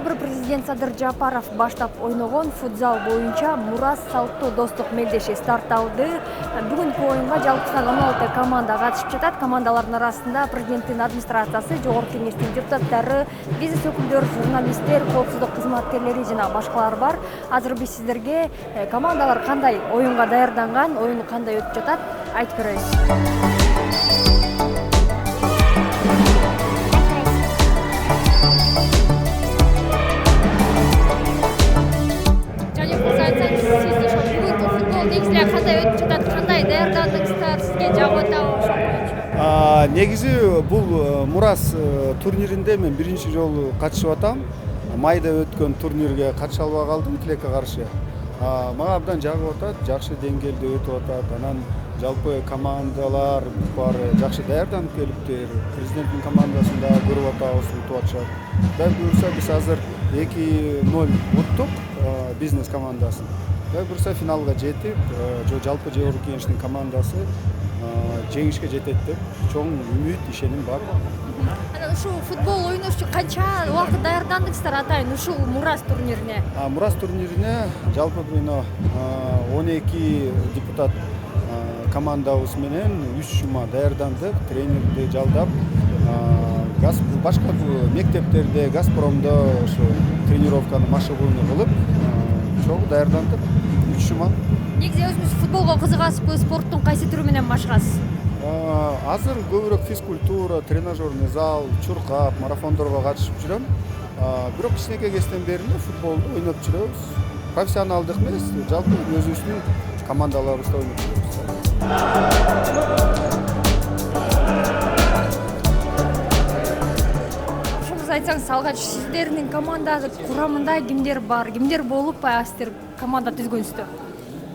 Октябрь президент Садыр Жапаров баштап ойногон футзал боюнча Мурас салттуу достук мелдеши старт алды. Бүгүнкү оюнга жалпысынан 16 команда катышып жатат. Командалардын арасында президенттин администрациясы, жогорку кеңештин депутаттары, бизнес өкүлдөр, журналисттер, коопсуздук кызматкерлери жана башкалар бар. Азыр биз сиздерге командалар кандай оюнга даярданган, оюн кандай өтүп жатат айтып беребиз. Кандай өтүп жатат, кандай даярдандыңыздар, сизге жагып атабы ошол боюнча? Негизи бул Мурас турниринде мен биринчи жолу катышып атам. Майда өткөн турнирге катыша албай калдым Тилекке каршы. Мага абдан жагып атат, жакшы деңгээлде өтүп атат. Анан жалпы командалар баары жакшы даярданып келиптир. Президенттин командасын да көрүп атабыз, утуп атышат. Дай буюрса биз азыр 2-0 уттук бизнес командасын. Дай буюрса финалга жетип, жалпы жогорку кеңештин командасы жеңишке жетет деп чоң үмүт, ишеним бар. Анан ушул футбол ойнош үчүн канча убакыт даярдандыңыздар атайын ушул Мурас турнирине? Мурас турнирине жалпы мына 12 депутат командабыз менен 3 жума даярдандык, тренерди жалдап, башка мектептерде, Газпромдо ошо тренировканы машыгууну кылып, чогуу даярдандык 3 жума. Негизи өзүңүз футболго кызыгасызбы, спорттун кайсы түрү менен машыгасыз? Азыр көбүрөөк физкультура, тренажерный зал, чуркап, марафондорго катышып жүрөм. Бирок кичинекей кезден бери футболду ойноп жүрөбүз. Профессионалдык эмес, жалпы өзүбүздүн командаларыбызда ойноп жүрөбүз. Ошоңуз айтсаңыз, алгач сиздердин команда курамында кимдер бар, кимдер болуп сиздер команда түзгөнсүздөр?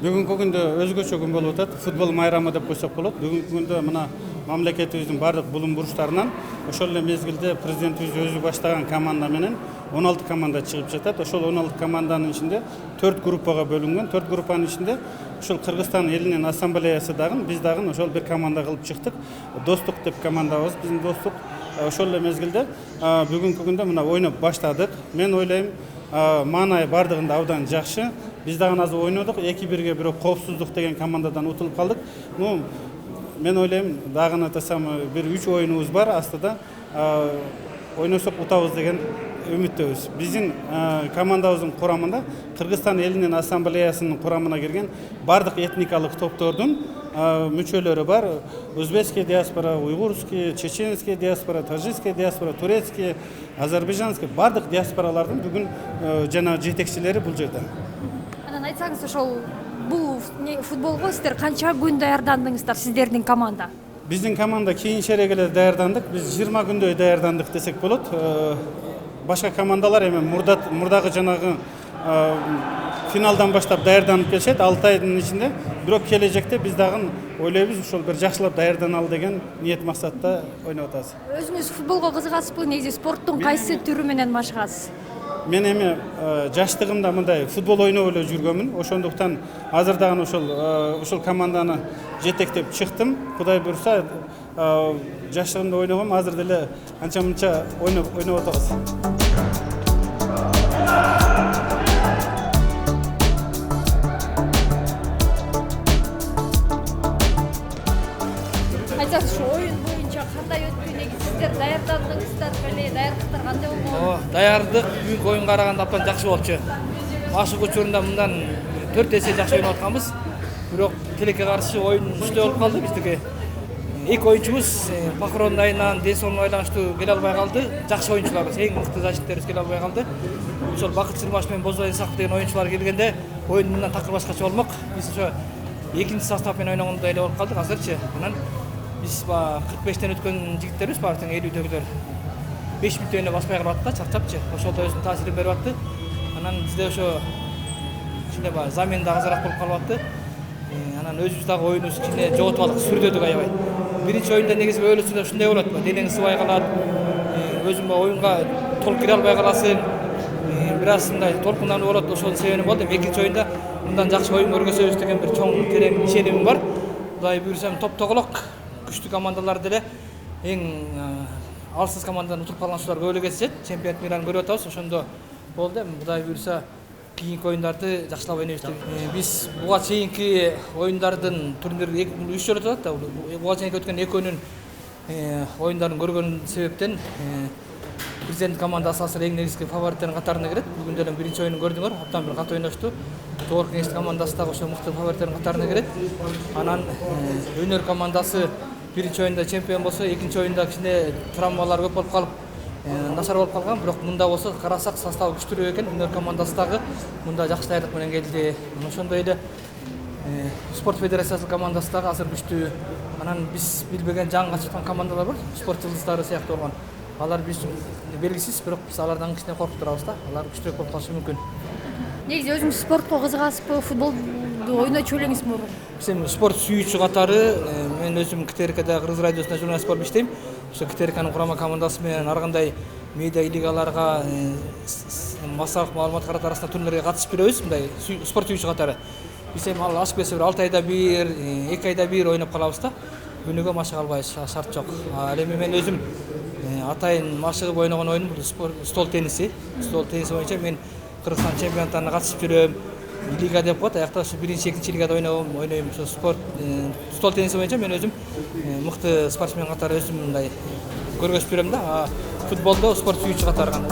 Бүгүнкү күндө өзгөчө күн болуп атат. Футбол майрамы деп койсок болот. Бүгүнкү күндө мына мамлекетибиздин бардык булум буруштарынан ошол эле мезгилде президентибиз өзү баштаган команда менен 16 команда чыгып жатат. Ошол 16 команданын ичинде 4 группага бөлүнгөн. 4 группанын ичинде ушул Кыргызстан элинин ассамблеясы дагы, биз дагы ошол бир команда кылып чыктык. Достук деп командабыз, биздин достук. Ошол эле мезгилде бүгүнкү күндө мына ойноп баштадык. Мен ойлойм, маанай бардыгында абдан жакшы. Биз дагы азыр ойнодук, 2-1 бирок коопсуздук деген командадан утулуп калдык. Мен ойлойм, дагы атасам бир 3 оюнубуз бар астыда. Ойносок утабыз деген үмүттөбүз. Биздин командабыздын курамында Кыргызстан элинин ассамблеясынын курамына кирген бардык этникалык топтордун мүчөлөрү бар. Өзбекский диаспора, уйгурский, чеченский диаспора, таджикский диаспора, турецкий, азербайджанский бардык диаспоралардын бүгүн жана жетекчилери бул жерде. Анан айтсаңыз, ошол бул футболго сиздер канча күн даярдандыңыздар, сиздердин команда? Биздин команда кийинчерээк эле даярдандык. Биз 20 күндөй даярдандык десек болот. Башка командалар эми мурдагы жанагы финалдан баштап даярданып келишет 6 айдын ичинде. Бирок келечекте биз дагы ойлойбуз, ушул бир жакшылап даярданалы деген ниет максатта ойноп атабыз. Өзүңүз футболго кызыгасызбы? Негизи спорттун кайсы түрү менен машыгасыз? Мен эми жаштыгымда мындай футбол ойноп эле жүргөнмүн. Ошондуктан азыр дагы ушул команданы жетектеп чыктым. Кудай буйрса, жаштыгымда ойногом, азыр деле анча-мынча ойноп атабыз. Айтсаңыз, ошо оюн боюнча кандай өттү? Негизи сиздер даярдандыңыздар беле? Даярдыктар кандай болгон? Даярдык бүгүнкү оюнга караганда абдан жакшы болчу. Машыгуу учурунда мындан 4 эсе жакшы ойноп атканбыз. Бирок Тилекке каршы оюн үстө болуп калды биздики. Эки оюнчубуз Пахрон айынан денсаулыгына байланыштуу келе албай калды. Жакшы оюнчуларыбыз, эң мыкты защиттерибиз келе албай калды. Ошол Бакыт Сырмаш менен Бозой Исаков деген оюнчулар келгенде оюн мындан такыр башкача болмок. Биз ошо экинчи состав менен ойногондой эле болуп калдык азырчы. Анан биз 45тен өткөн жигиттербиз, баары тең 50-дөгүлөр. 5 мүнөттөн эле баспай калып атты, чарчапчы. Ошол да өзүнүн таасирин берип атты. Анан бизде ошо кичине замен да азыраак болуп калып атты. Анан өзүбүз дагы оюнубуз кичине жоготуп алдык, сүрдөдүк аябай. Биринчи оюнда негизи өлөсүндө ушундай болот, денең сыбай калат, өзүң оюнга толук кире албай каласың. Бир аз мындай толкундануу болот, ошонун себеби болду. Экинчи оюнда мындан жакшы оюн көргөзөбүз деген бир чоң терең ишенимим бар. Кудай буйрса топтогулук күчтүү командалар деле эң алсыз командадан утуп калган ушулар көп эле кездешет. Чемпионат мыйраны көрүп атабыз. Ошондо болду. Эми Кудай буйруса кийинки оюндарды жакшылап ойнойбуз деп. Биз буга чейинки оюндардын турнир 3 жолу өтөт да. Буга чейинки өткөн экөөнүн оюндарын көргөн себептен президент командасы азыр эң негизги фавориттердин катарына кирет. Бүгүн деле биринчи оюнун көрдүңөр. Абдан бир катуу ойношту. Тоор кеңештик командасы дагы ошо мыкты фавориттердин катарына кирет. Анан өнөр командасы биринчи оюнда чемпион болсо, экинчи оюнда кичине травмалар көп болуп калып, начар болуп калган. Бирок мында болсо карасак составы күчтүүрөөк экен. Өнөр командасы дагы мында жакшы даярдык менен келди. Ошондой эле спорт федерациясы командасы дагы азыр күчтүү. Анан биз билбеген жаңы чыккан командалар бар. Спорт жылдыздары сыяктуу болгон. Алар биз белгисиз, бирок биз алардан кичине коркуп турабыз да. Алар күчтүүрөөк болуп калышы мүмкүн. Негизи өзүңүз спортко кызыгасызбы, футболду ойночу элеңизби? Биз эми спорт сүйүүчү катары мен өзүм КТРКда Кыргыз радиосунда журналист болуп иштейм. Ошо КТРКнын курама командасы менен ар кандай медиа лигаларга, массалык маалымат карат арасында турнирлерге катышып жүрөбүз. Мындай спорт сүйүүчү катары. Биз эми ал ашып келсе бир 6 айда бир, 2 айда бир ойноп калабыз да. Күнүгө машыга албайбыз, шарт жок. Ал эми мен өзүм атайын машыгып ойногон оюнум бул стол тенниси. Стол тенниси боюнча мен Кыргызстан чемпионаттарына катышып жүрөм. Лига деп коет, аякта ошо биринчи, экинчи лигада ойнойм. Ошо спорт стол тенниси боюнча мен өзүм мыкты спортсмен катары өзүм мындай көргөзүп жүрөм да. Футболдо спорт сүйүүчү катары гана.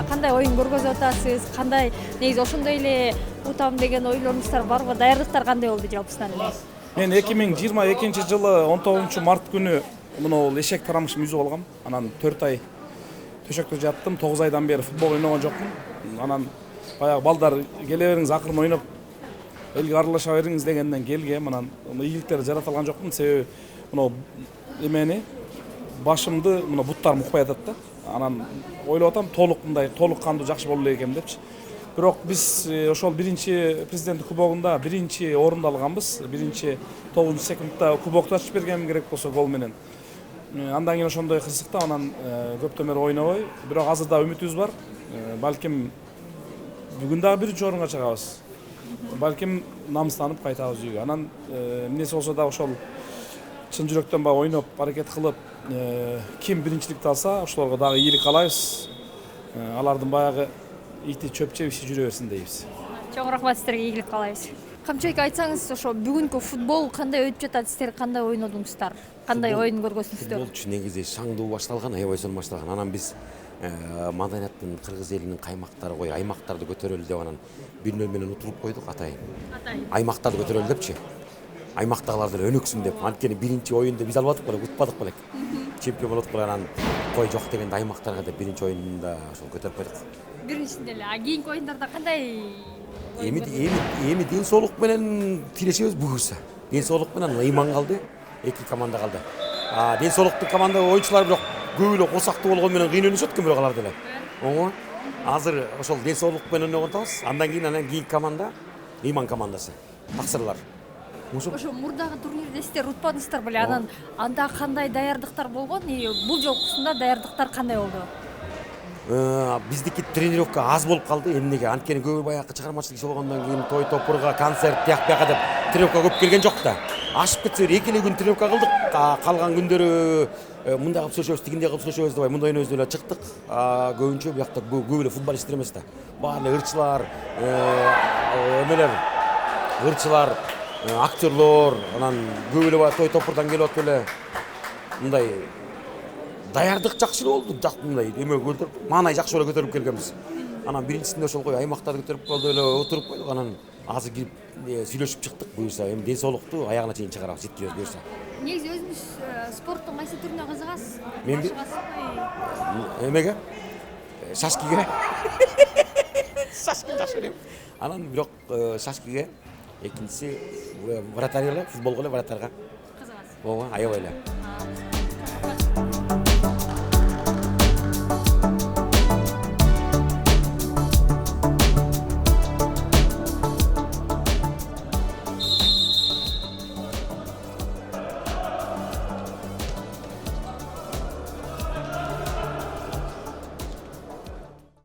Кандай оюн көргөзүп атасыз? Кандай негизи ошондой эле утам деген ойлоруңуздар барбы? Даярдыктар кандай болду жалпысынан эле? Мен 2022-жылы 19-март күнү мына эшек тарамышым үзүп алгам. Анан 4 ай төшөктө жаттым. 9 айдан бери футбол ойногон жокмун. Анан баягы балдар келе бериңиз, акырын ойноп элге аралаша бериңиз дегенден келгем. Анан ийгиликтерди жарата алган жокмун. Себеби мына эмени башымды мына буттарым укпай атат да. Анан ойлоп атам толук кандуу жакшы болду экем депчи. Бирок биз ошол биринчи президенттик кубогунда биринчи орунду алганбыз. Биринчи 9-секундта кубокту ачып бергеним керек болсо гол менен. Андан кийин ошондой кырсыкта анан көптөн бери ойнобой, бирок азыр да үмүтүбүз бар. Балким бүгүн дагы биринчи орунга чыгабыз. Балким намыстанып кайтабыз үйгө. Анан эмнеси болсо да ошол чын жүрөктөн баягы ойноп, аракет кылып, ким биринчиликти алса, ошолорго дагы ийгилик каалайбыз. Алардын баягы ити чөп жеп иши жүрө берсин дейбиз. Чоң рахмат, сиздерге ийгилик каалайбыз. Камчыбек, айтсаңыз, ошо бүгүнкү футбол кандай өтүп жатат? Сиздер кандай ойнодуңуздар? Кандай оюн көргөздүңүздөр? Футболчу негизи шаңдуу башталган, аябай башталган. Анан биз маданияттын кыргыз элинин каймактары кой, аймактарды көтөрөлү деп анан 1-0 менен утуруп койдук атайын. Аймактарды көтөрөлү депчи. Аймактагылар деле өнөксүн деп. Анткени биринчи оюнда биз албадык белек, утпадык белек. Чемпион болот белек, анан кой жок дегенде аймактарга деп биринчи оюнда ошол көтөрүп койдук. Биринчисинде эле. Кийинки оюндарда кандай? Эми ден соолук менен тирешебиз буюрса. Ден соолук менен ыйман калды, 2 команда калды. Ден соолуктун команда оюнчулары бирок көп эле косактуу болгон менен кыйнөлүшөт экен бирок алар деле. Оңой. Азыр ошол ден соолук менен ойногон атабыз. Андан кийин команда ыйман командасы. Таксырлар. Ошо мурдагы турнирде сиздер утпадыңыздар беле? Анан анда кандай даярдыктар болгон? Бул жолкусунда даярдыктар кандай болду? Биздики тренировка аз болуп калды. Эмнеге? Анткени көп баягы чыгармачылык иш болгондон кийин той топурга, концерт тияк-бияка деп тренировка көп келген жок да. Ашып кетсе 2 күн тренировка кылдык. Калган күндөрү мындай кылып сүйлөшөбүз, тигиндей кылып сүйлөшөбүз деп мындай ойнойбуз деп чыктык. Көбүнчө буякта көп эле футболисттер эмес да. Баары ырчылар, эмелер, ырчылар, актерлор, анан көп эле той топурдан келип атып эле мындай даярдык жакшы болду. Мындай эме көтөрүп, маанай жакшы эле көтөрүп келгенбиз. Анан биринчисинде ошол кой аймактарды көтөрүп калды эле отуруп койдук. Анан азыр кирип сүйлөшүп чыктык. Буюрса эми ден соолукту аягына чейин чыгарабыз, жеткизебиз буюрса. Негизи өзүңүз спорттун кайсы түрүнө кызыгасыз? Мен эмеге? Шашкиге. Шашки жакшы көрөм. Анан бирок шашкиге, экинчиси вратарьга, футболго эле вратарьга. Кызыгасыз. Ооба, аябай эле.